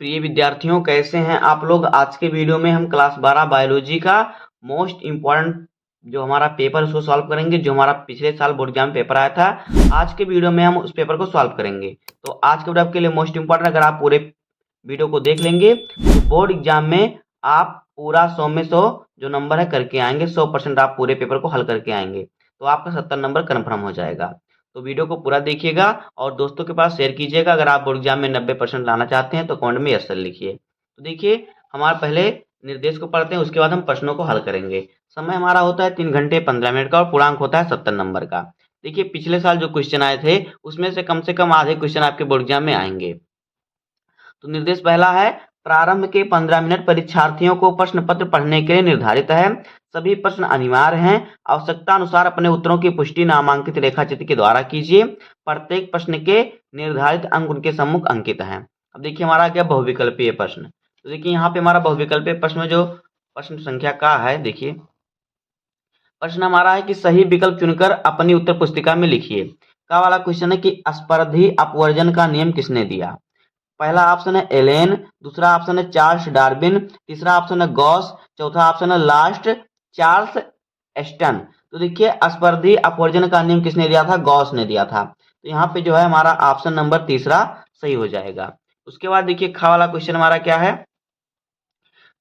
प्रिय विद्यार्थियों, कैसे हैं आप लोग। आज के वीडियो में हम क्लास 12 बायोलॉजी का मोस्ट इम्पॉर्टेंट जो हमारा पेपर उसको सॉल्व करेंगे, जो हमारा पिछले साल बोर्ड एग्जाम पेपर आया था। आज के वीडियो में हम उस पेपर को सॉल्व करेंगे। तो आज के वीडियो आपके लिए मोस्ट इम्पॉर्टेंट, अगर आप पूरे वीडियो को देख लेंगे तो बोर्ड एग्जाम में आप पूरा 100 में 100 जो नंबर है करके आएंगे। 100% आप पूरे पेपर को हल करके आएंगे तो आपका 70 नंबर कन्फर्म हो जाएगा। तो वीडियो को पूरा देखिएगा और दोस्तों के पास शेयर कीजिएगा। अगर आप बोर्ड एग्जाम में 90% लाना चाहते हैं तो कमेंट में यस सर लिखिए। तो देखिए, हमारे पहले निर्देश को पढ़ते हैं, उसके बाद हम प्रश्नों को हल करेंगे। समय हमारा होता है 3 घंटे 15 मिनट का और पूर्णांक होता है 70 नंबर का। देखिए, पिछले साल जो क्वेश्चन आए थे उसमें से कम आधे क्वेश्चन आपके बोर्ड एग्जाम में आएंगे। तो निर्देश पहला है, प्रारंभ के 15 मिनट परीक्षार्थियों को प्रश्न पत्र पढ़ने के लिए निर्धारित है। सभी प्रश्न अनिवार्य हैं। आवश्यकता अनुसार अपने उत्तरों की पुष्टि नामांकित रेखाचित्र के द्वारा कीजिए। प्रत्येक प्रश्न के निर्धारित अंक उनके सम्मुख अंकित हैं। अब देखिए, हमारा क्या बहुविकल्पीय प्रश्न। तो देखिए, यहाँ पे हमारा बहुविकल्पीय प्रश्न में जो प्रश्न संख्या का है, देखिए प्रश्न हमारा है कि सही विकल्प चुनकर अपनी उत्तर पुस्तिका में लिखिए। का वाला क्वेश्चन है कि स्पर्धी अपवर्जन का नियम किसने दिया। पहला ऑप्शन है एलेन, दूसरा ऑप्शन है चार्ल्स डार्विन, तीसरा ऑप्शन है गॉस, चौथा ऑप्शन है लास्ट चार्ल्स एस्टन। तो देखिए, स्पर्धी अपवर्जन का नियम किसने दिया था, गॉस ने दिया था। तो यहाँ पे जो है हमारा ऑप्शन नंबर तीसरा सही हो जाएगा। उसके बाद देखिए, खा वाला क्वेश्चन हमारा क्या है।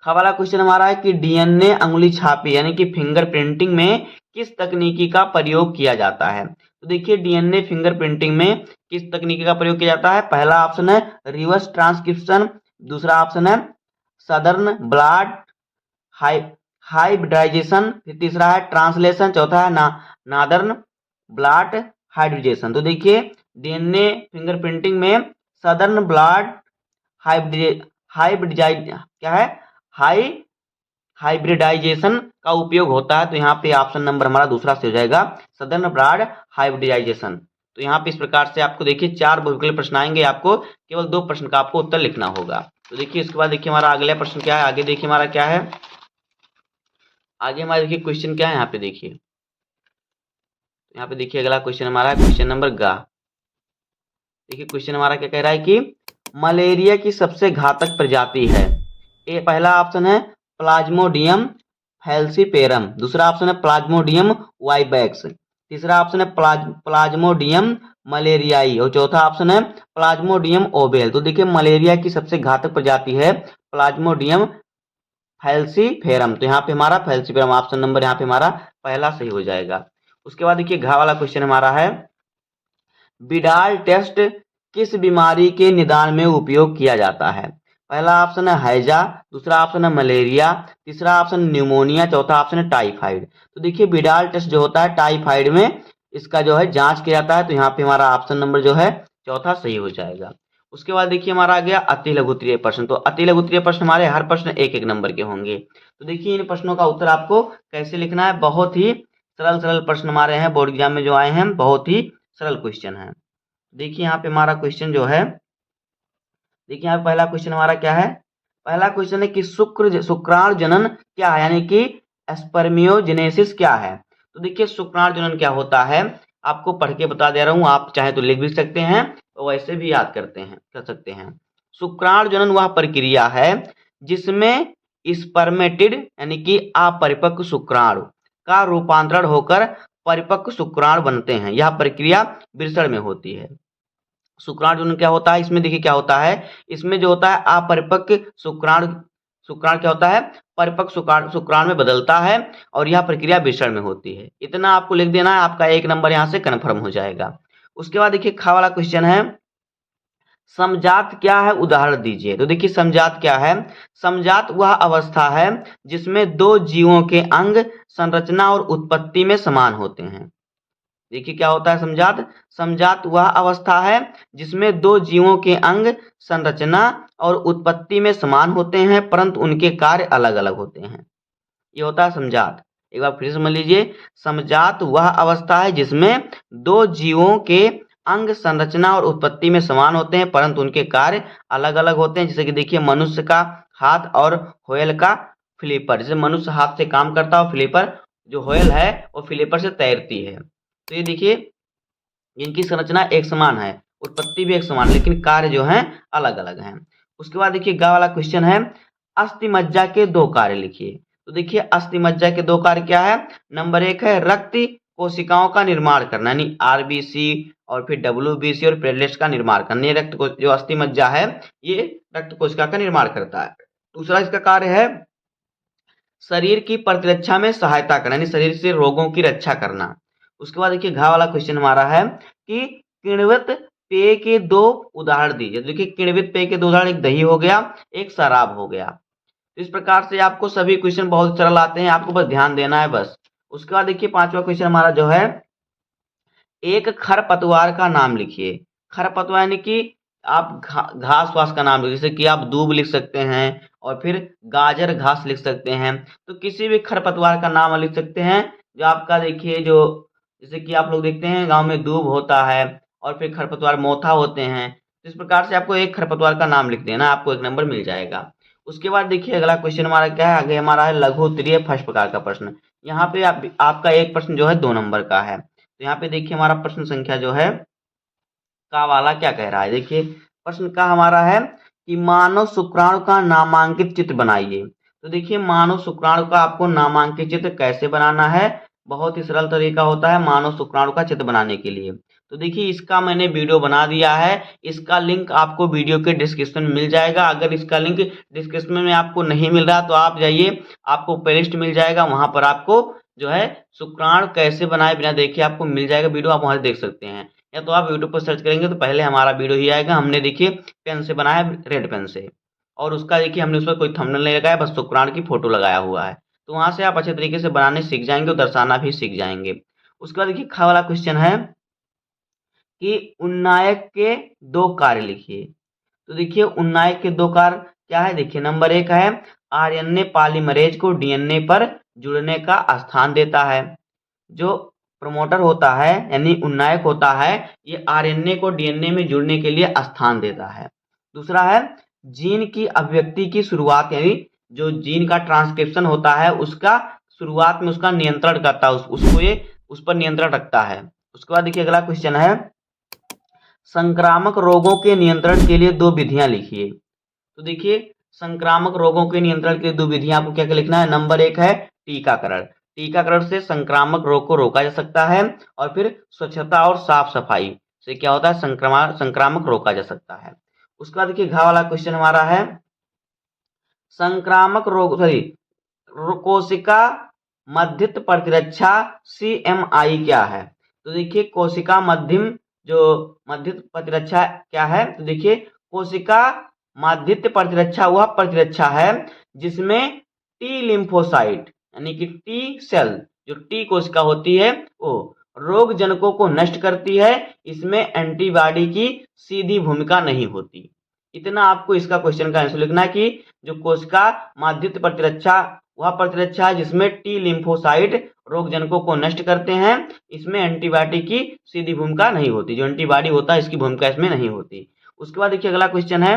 खा वाला क्वेश्चन हमारा है कि डीएनए अंगुली छापी यानी कि फिंगर प्रिंटिंग में किस तकनीकी का प्रयोग किया जाता है। तो देखिए, डीएनए फिंगर प्रिंटिंग में किस तकनीकी का प्रयोग किया जाता है। पहला ऑप्शन है रिवर्स ट्रांसक्रिप्शन, दूसरा ऑप्शन है सदर्न ब्लड हाइब्रिडाइजेशन, फिर तीसरा है ट्रांसलेशन, चौथा है नादर्न ब्लड हाइब्रिडाइजेशन। तो देखिए, डीएनए फिंगर प्रिंटिंग में सदर्न ब्लड हाइब्रिडाइज क्या है हाइब्रिडाइजेशन का उपयोग होता है। तो यहाँ पे ऑप्शन नंबर हमारा दूसरा से हो जाएगा, सदर्न ब्लड हाइब्रिडाइजेशन। तो यहाँ पे इस प्रकार से आपको देखिए 4 बहुविकल्पीय प्रश्न आएंगे, आपको केवल 2 प्रश्न का आपको उत्तर लिखना होगा। तो देखिए, इसके बाद देखिए हमारा अगला प्रश्न क्या है। आगे देखिए हमारा क्या है, आगे हमारा देखिए क्वेश्चन क्या है। यहाँ पे देखिए अगला क्वेश्चन हमारा है क्वेश्चन नंबर गा। देखिए, क्वेश्चन हमारा क्या कह रहा है कि मलेरिया की सबसे घातक प्रजाति है। पहला ऑप्शन है प्लाज्मोडियम फैल्सीपेरम, दूसरा ऑप्शन है प्लाज्मोडियम वाइबैक्स, तीसरा ऑप्शन है प्लाज्मोडियम मलेरियाई और चौथा ऑप्शन है प्लाज्मोडियम ओबेल। तो देखिए, मलेरिया की सबसे घातक प्रजाति है प्लाज्मोडियम फैल्सीपेरम। तो यहाँ पे हमारा फैल्सीपेरम ऑप्शन नंबर यहाँ पे हमारा पहला सही हो जाएगा। उसके बाद देखिए, घा वाला क्वेश्चन हमारा है, विडाल टेस्ट किस बीमारी के निदान में उपयोग किया जाता है। पहला ऑप्शन है हैजा, दूसरा ऑप्शन है मलेरिया, तीसरा ऑप्शन न्यूमोनिया, चौथा ऑप्शन है टाइफाइड। तो देखिए, विडाल टेस्ट जो होता है टाइफाइड में इसका जो है जांच किया जाता है। तो यहाँ पे हमारा ऑप्शन नंबर जो है चौथा सही हो जाएगा। उसके बाद देखिए हमारा आ गया अति लघुत्तरीय प्रश्न। तो अति लघुत्तरीय प्रश्न हमारे हर प्रश्न 1-1 नंबर के होंगे। तो देखिए, इन प्रश्नों का उत्तर आपको कैसे लिखना है। बहुत ही सरल प्रश्न हमारे हैं बोर्ड एग्जाम में जो आए हैं, बहुत ही सरल क्वेश्चन है। देखिए, यहाँ पे हमारा क्वेश्चन जो है, देखिए यहाँ पहला क्वेश्चन हमारा क्या है। पहला क्वेश्चन है कि शुक्राणु जनन क्या है, यानी कि स्पर्मियोजेनेसिस क्या है। तो देखिए, शुक्राणु जनन क्या होता है आपको पढ़ के बता दे रहा हूं, आप चाहे तो लिख भी सकते हैं और वैसे भी याद कर सकते हैं। शुक्राणु जनन वह प्रक्रिया है जिसमें स्पर्मेटिड यानी कि अपरिपक्व शुक्राणु का रूपांतरण होकर परिपक्व शुक्राणु बनते हैं। यह प्रक्रिया वृषण में होती है। शुक्राणु जनन क्या होता है, इसमें देखिए क्या होता है, इसमें जो होता है अपरिपक्व शुक्राणु क्या होता है, परिपक्व शुक्राणु में बदलता है और यह प्रक्रिया वृषण में होती है। इतना आपको लिख देना है, आपका 1 नंबर यहाँ से कन्फर्म हो जाएगा। उसके बाद देखिए खा वाला क्वेश्चन है, समजात क्या है, उदाहरण दीजिए। तो देखिए, समजात क्या है। समजात वह अवस्था है जिसमें 2 जीवों के अंग संरचना और उत्पत्ति में समान होते हैं। देखिए, क्या होता है समजात। समजात वह अवस्था है जिसमें 2 जीवों के अंग संरचना और उत्पत्ति में समान होते हैं परंतु उनके कार्य अलग अलग होते हैं। ये होता है समजात। एक बार फिर समझ लीजिए, समजात वह अवस्था है जिसमें 2 जीवों के अंग संरचना और उत्पत्ति में समान होते हैं परंतु उनके कार्य अलग अलग होते हैं। जैसे कि देखिए, मनुष्य का हाथ और व्हेल का फ्लिपर। जैसे मनुष्य हाथ से काम करता है और फ्लिपर जो व्हेल है वो फ्लिपर से तैरती है। तो ये देखिए, इनकी संरचना एक समान है, उत्पत्ति भी एक समान, लेकिन कार्य जो है अलग अलग हैं। उसके बाद देखिए गा वाला क्वेश्चन है, अस्थिमज्जा के 2 कार्य लिखिए। तो देखिए अस्थिमज्जा के 2 कार्य क्या है? नंबर 1 है रक्त कोशिकाओं का निर्माण करना, यानी आरबीसी और फिर डब्ल्यूबीसी और प्लेटलेट्स का निर्माण करना। ये जो अस्थिमज्जा है ये रक्त कोशिका का निर्माण करता है। दूसरा इसका कार्य है शरीर की प्रतिरक्षा में सहायता करना, यानी शरीर से रोगों की रक्षा करना। उसके बाद देखिए घा वाला क्वेश्चन हमारा है कि किण्वित पेय के 2 उदाहरण दीजिए। देखिए किण्वित पेय के 2 उदाहरण, एक दही हो गया, एक शराब हो गया। तो इस प्रकार से आपको सभी क्वेश्चन बहुत सरल आते हैं, आपको बस ध्यान देना है बस। उसके बाद देखिए 5वां क्वेश्चन हमारा जो है, एक खरपतवार का नाम लिखिए। खरपतवार यानी कि आप घास वास का नाम लिखिए, जैसे कि आप दूब लिख सकते हैं और फिर गाजर घास लिख सकते हैं। तो किसी भी खरपतवार का नाम लिख सकते हैं जो आपका देखिए जो, जैसे कि आप लोग देखते हैं गांव में दूब होता है और फिर खरपतवार मोथा होते हैं। तो इस प्रकार से आपको एक खरपतवार का नाम लिख देना, आपको 1 नंबर मिल जाएगा। उसके बाद देखिए अगला क्वेश्चन हमारा क्या है, आगे हमारा है लघु उत्तरीय फर्स्ट प्रकार का प्रश्न। यहाँ पे आपका एक प्रश्न जो है 2 नंबर का है। तो यहाँ पे देखिए हमारा प्रश्न संख्या जो है का वाला क्या कह रहा है। देखिए प्रश्न का हमारा है कि मानव शुक्राणु का नामांकित चित्र बनाइए। तो देखिए मानव शुक्राणु का आपको नामांकित चित्र कैसे बनाना है, बहुत ही सरल तरीका होता है मानव शुक्राणु का चित्र बनाने के लिए। तो देखिए इसका मैंने वीडियो बना दिया है, इसका लिंक आपको वीडियो के डिस्क्रिप्शन में मिल जाएगा। अगर इसका लिंक डिस्क्रिप्शन में आपको नहीं मिल रहा तो आप जाइए, आपको प्लेलिस्ट मिल जाएगा, वहां पर आपको जो है शुक्राणु कैसे बनाए बिना देखे आपको मिल जाएगा वीडियो, आप वहां से देख सकते हैं। या तो आप यूट्यूब पर सर्च करेंगे तो पहले हमारा वीडियो ही आएगा, हमने देखिए पेन से बनाया, रेड पेन से, और उसका देखिए हमने उस पर कोई थंबनेल नहीं लगाया, बस शुक्राणु की फोटो लगाया हुआ है। तो वहां से आप अच्छे तरीके से बनाने सीख जाएंगे और दर्शाना भी सीख जाएंगे। उसके बाद देखिए खा वाला क्वेश्चन है कि उन्नायक के 2 कार्य लिखिए। तो देखिए उन्नायक के 2 कार्य क्या है, देखिए नंबर 1 है आरएनए पॉलीमरेज को डीएनए पर जुड़ने का स्थान देता है। जो प्रमोटर होता है यानी उन्नायक होता है, ये आरएनए को डीएनए में जुड़ने के लिए स्थान देता है। दूसरा है जीन की अभिव्यक्ति की शुरुआत, यानी जो जीन का ट्रांसक्रिप्शन होता है उसका शुरुआत में उसका नियंत्रण करता है, उसको ये उस पर नियंत्रण रखता है। उसके बाद देखिए अगला क्वेश्चन है संक्रामक रोगों के नियंत्रण के लिए 2 विधियां लिखिए। तो देखिए संक्रामक रोगों के नियंत्रण के लिए 2 विधियां आपको क्या क्या लिखना है। नंबर 1 है टीकाकरण। टीकाकरण से संक्रामक रोग को रोका जा सकता है, और फिर स्वच्छता और साफ सफाई से क्या होता है, संक्रामक रोका जा सकता है। उसके बाद देखिए घा वाला क्वेश्चन हमारा है संक्रामक रोग कोशिका मध्यस्थ प्रतिरक्षा CMI क्या है। तो देखिए कोशिका मध्यस्थ प्रतिरक्षा क्या है। तो देखिए कोशिका मध्यस्थ प्रतिरक्षा वह प्रतिरक्षा है जिसमें टी लिम्फोसाइट यानी कि टी सेल, जो टी कोशिका होती है वो रोग जनकों को नष्ट करती है, इसमें एंटीबॉडी की सीधी भूमिका नहीं होती। इतना आपको इसका क्वेश्चन का आंसर लिखना है कि जो कोशिका मध्यस्थ प्रतिरक्षा वह प्रतिरक्षा है जिसमें टी लिम्फोसाइट रोग जनकों को नष्ट करते हैं, इसमें एंटीबॉडी की सीधी भूमिका नहीं होती, जो एंटीबॉडी होता है इसकी भूमिका इसमें नहीं होती। उसके बाद देखिए अगला क्वेश्चन है,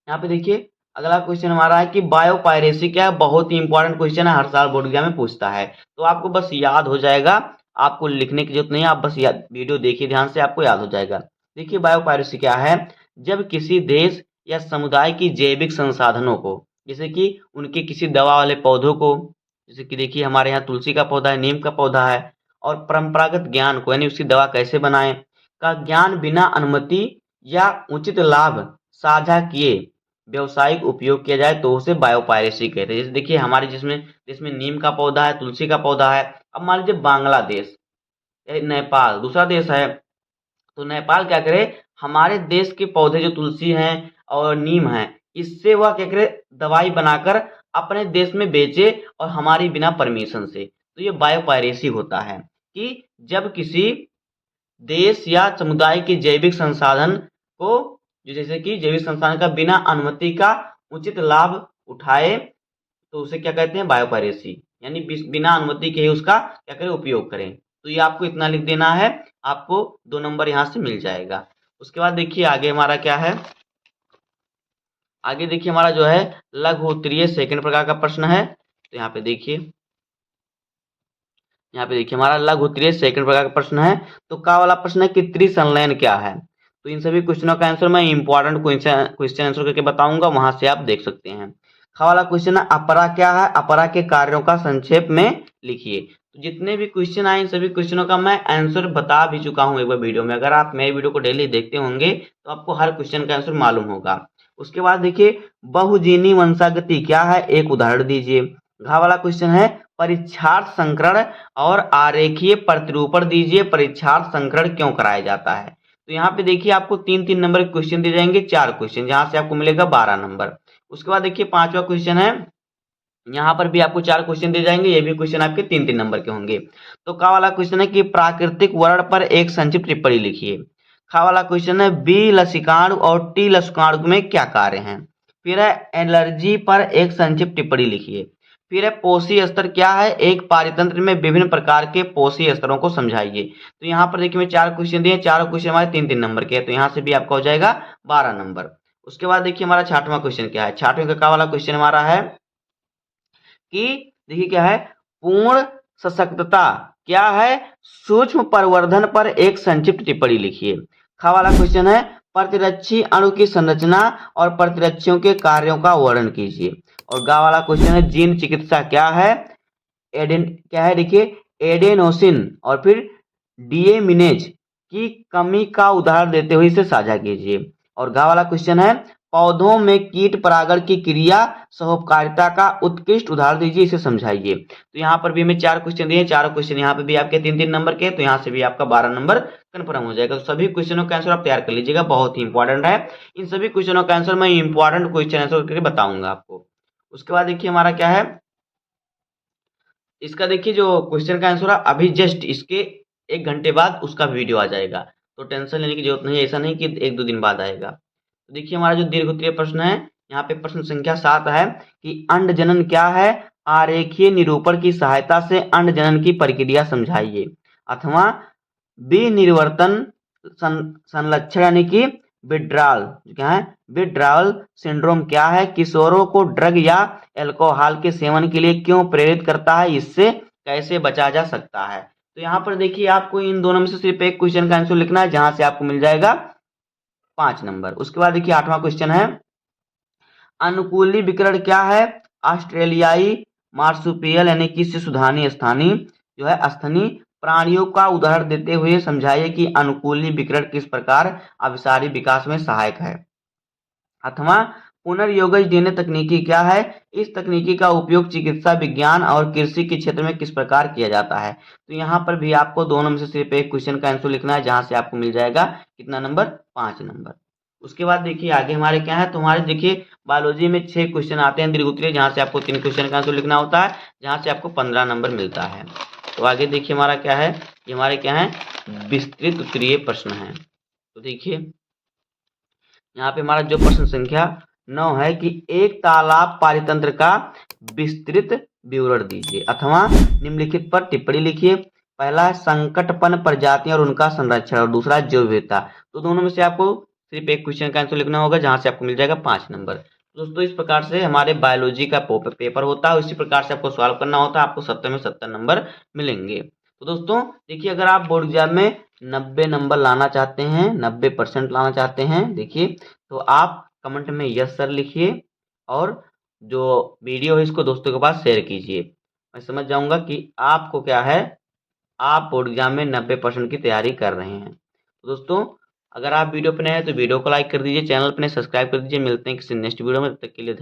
यहाँ पे देखिए अगला क्वेश्चन हमारा है कि बायोपायरेसी क्या है। बहुत ही इंपॉर्टेंट क्वेश्चन है, हर साल बोर्ड एग्जाम में पूछता है, तो आपको बस याद हो जाएगा, आपको लिखने की जरूरत नहीं है, आप बस वीडियो देखिए ध्यान से, आपको याद हो जाएगा। देखिए बायोपायरेसी क्या है, जब किसी देश या समुदाय की जैविक संसाधनों को, जैसे कि उनके किसी दवा वाले पौधों को, जैसे कि देखिए हमारे यहाँ तुलसी का पौधा है, नीम का पौधा है, और परंपरागत ज्ञान को यानी उसकी दवा कैसे बनाएं का ज्ञान बिना अनुमति या उचित लाभ साझा किए व्यवसायिक उपयोग किया जाए तो उसे बायोपायरेसी कहते हैं। जैसे देखिए हमारे जिसमें नीम का पौधा है, तुलसी का पौधा है, अब मान लीजिए बांग्लादेश नेपाल दूसरा देश है, तो नेपाल क्या करे, हमारे देश के पौधे जो तुलसी हैं और नीम है इससे वह क्या करे दवाई बनाकर अपने देश में बेचे और हमारी बिना परमिशन से। तो ये बायोपायरेसी होता है कि जब किसी देश या समुदाय के जैविक संसाधन को, जो जैसे कि जैविक संसाधन का बिना अनुमति का उचित लाभ उठाए तो उसे क्या कहते हैं बायोपायरेसी, यानी बिना अनुमति के ही उसका क्या करें उपयोग करें। तो ये आपको इतना लिख देना है, आपको 2 नंबर यहाँ से मिल जाएगा। उसके बाद देखिए आगे हमारा क्या है, आगे देखिए हमारा जो है लघु उत्तरीय सेकंड प्रकार का प्रश्न है। तो यहाँ पे देखिए हमारा लघु उत्तरीय सेकंड प्रकार का प्रश्न है। तो का वाला प्रश्न है कि त्रिसंलयन क्या है। तो इन सभी क्वेश्चनों का आंसर मैं इंपॉर्टेंट क्वेश्चन आंसर करके बताऊंगा, वहां से आप देख सकते हैं। खा वाला क्वेश्चन है अपरा क्या है, अपरा के कार्यों का संक्षेप में लिखिए। तो जितने भी क्वेश्चन आए इन सभी क्वेश्चनों का मैं आंसर बता भी चुका हूं एक बार वीडियो में। अगर आप मेरे वीडियो को डेली देखते होंगे तो आपको हर क्वेश्चन का आंसर मालूम होगा। उसके बाद देखिए बहुजीनी वंशागति क्या है, एक उदाहरण दीजिए। घा वाला क्वेश्चन है परीक्षार्थ संकरण और आरेखीय प्रतिरूपण दीजिए, परीक्षार्थ संकरण क्यों कराया जाता है। तो यहाँ पे देखिए आपको 3-3 नंबर के क्वेश्चन दिए जाएंगे, 4 क्वेश्चन, जहां से आपको मिलेगा 12 नंबर। उसके बाद देखिए 5वां क्वेश्चन है, यहाँ पर भी आपको 4 क्वेश्चन दिए जाएंगे, ये भी क्वेश्चन आपके 3-3 नंबर के होंगे। तो का वाला क्वेश्चन है कि प्राकृतिक वर्ण पर एक संक्षिप्त टिप्पणी लिखिए। खा वाला क्वेश्चन है बी लसिकाणु और टी लसिकाणु में क्या कार्य हैं। फिर है एलर्जी पर एक संक्षिप्त टिप्पणी लिखिए। फिर है पोषी स्तर क्या है, एक पारितंत्र में विभिन्न प्रकार के पोषी स्तरों को समझाइए। तो यहाँ पर देखिए मैं 4 क्वेश्चन दिए, चारों क्वेश्चन हमारे 3-3 नंबर के हैं, तो यहाँ से भी आपका हो जाएगा 12 नंबर। उसके बाद देखिए हमारा 6वां क्वेश्चन क्या है। 6वें का वाला क्वेश्चन हमारा है कि देखिए क्या है पूर्ण सशक्तता क्या है, सूक्ष्म प्रवर्धन पर एक संक्षिप्त टिप्पणी लिखिए। खा वाला क्वेश्चन है प्रतिरक्षी अणु की संरचना और प्रतिरक्षियों के कार्यों का वर्णन कीजिए। और गा वाला क्वेश्चन है जीन चिकित्सा क्या है, एडेन क्या है देखिए एडेनोसिन और फिर डीएमिनेज की कमी का उदाहरण देते हुए इसे साझा कीजिए। और गा वाला क्वेश्चन है पौधों में कीट परागण की क्रिया सहोपकारिता का उत्कृष्ट उदाहरण दीजिए, इसे समझाइए। तो यहाँ पर भी हमें 4 क्वेश्चन दिए, चारों क्वेश्चन यहाँ पे भी आपके 3-3 नंबर के, तो यहाँ से भी आपका 12 नंबर कन्फर्म हो जाएगा। तो सभी क्वेश्चनों का आंसर आप तैयार कर लीजिएगा, बहुत ही इंपॉर्टेंट है। इन सभी क्वेश्चनों का आंसर मैं इंपॉर्टेंट क्वेश्चन आंसर करके बताऊंगा आपको। उसके बाद देखिए हमारा क्या है, इसका देखिए जो क्वेश्चन का आंसर है अभी जस्ट इसके 1 घंटे बाद उसका वीडियो आ जाएगा, तो टेंशन लेने की जरूरत नहीं है, ऐसा नहीं कि 1-2 दिन बाद आएगा। तो देखिए हमारा जो दीर्घ उत्तरीय प्रश्न है, यहाँ पे प्रश्न संख्या 7 है कि अंड जनन क्या है, आरेखीय निरूपण की सहायता से अंड जनन की प्रक्रिया समझाइए। अथवा विनिर्वर्तन संलक्षण यानी कि विड्राल क्या है, विड्रावल सिंड्रोम क्या है, किशोरों को ड्रग या अल्कोहल के सेवन के लिए क्यों प्रेरित करता है, इससे कैसे बचा जा सकता है। तो यहाँ पर देखिए आपको इन दोनों में से सिर्फ एक क्वेश्चन का आंसर लिखना है, जहां से आपको मिल जाएगा 5 नंबर। उसके बाद देखिए 8वां क्वेश्चन है अनुकूली विकरण क्या है, ऑस्ट्रेलियाई मार्सुपियल यानी कि शिशुधानी स्थानीय जो है स्तनी प्राणियों का उदाहरण देते हुए समझाइए कि अनुकूली विकरण किस प्रकार अभिसारी विकास में सहायक है। अथवा पुनर्योगज डीएनए तकनीकी क्या है, इस तकनीकी का उपयोग चिकित्सा विज्ञान और कृषि के क्षेत्र में किस प्रकार किया जाता है। तो यहाँ पर भी आपको दोनों में से सिर्फ एक क्वेश्चन का आंसर लिखना है, जहां से आपको मिल जाएगा कितना नंबर, 5 नंबर। उसके बाद देखिए आगे हमारे क्या है, तो हमारे देखिए बायोलॉजी में 6 क्वेश्चन आते हैं दीर्घ उत्तरीय, जहां से आपको 3 क्वेश्चन का आंसर लिखना होता है, जहां से आपको 15 नंबर मिलता है। तो आगे देखिए हमारा क्या है, ये हमारे क्या है विस्तृत उत्तरीय प्रश्न है। तो देखिए यहाँ पे हमारा जो प्रश्न संख्या 9 है कि एक तालाब पारितंत्र का विस्तृत विवरण दीजिए अथवा निम्नलिखित पर टिप्पणी लिखिए। पहला है संकटपन्न प्रजातियां और उनका संरक्षण, और दूसरा है जैव विविधता। तो दोनों में से आपको सिर्फ एक क्वेश्चन का आंसर लिखना होगा, जहां से आपको मिल जाएगा 5 नंबर। तो दोस्तों इस प्रकार से हमारे बायोलॉजी का पेपर होता है, इसी प्रकार से आपको सॉल्व करना होता है, आपको 70 में 70 नंबर मिलेंगे। तो दोस्तों देखिए अगर आप बोर्ड एग्जाम में 90 नंबर लाना चाहते हैं, 90% लाना चाहते हैं, देखिए तो आप कमेंट में यस सर लिखिए, और जो वीडियो है इसको दोस्तों के पास शेयर कीजिए। मैं समझ जाऊंगा कि आपको क्या है, आप बोर्ड एग्जाम में 90% की तैयारी कर रहे हैं। तो दोस्तों अगर आप वीडियो पे नए हैं तो वीडियो को लाइक कर दीजिए, चैनल पे सब्सक्राइब कर दीजिए। मिलते हैं किसी नेक्स्ट वीडियो में, तब तक के लिए धन्यवाद।